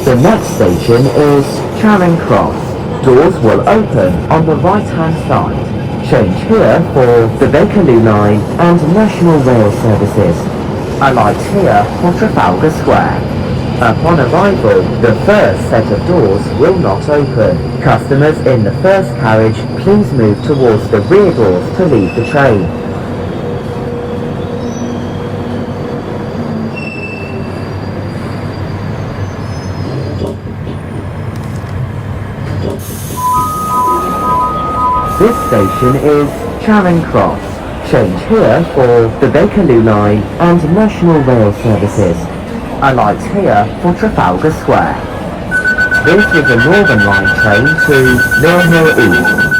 The next station is Charing Cross. Doors will open on the right-hand side. Change here for the Bakerloo line and National Rail services. Alight here for Trafalgar Square. Upon arrival, the first set of doors will not open. Customers in the first carriage, please move towards the rear doors to leave the train. This station is Charing Cross. Change here for the Bakerloo line and National Rail services. Alight here for Trafalgar Square. This is a Northern Line train to Mill Hill East.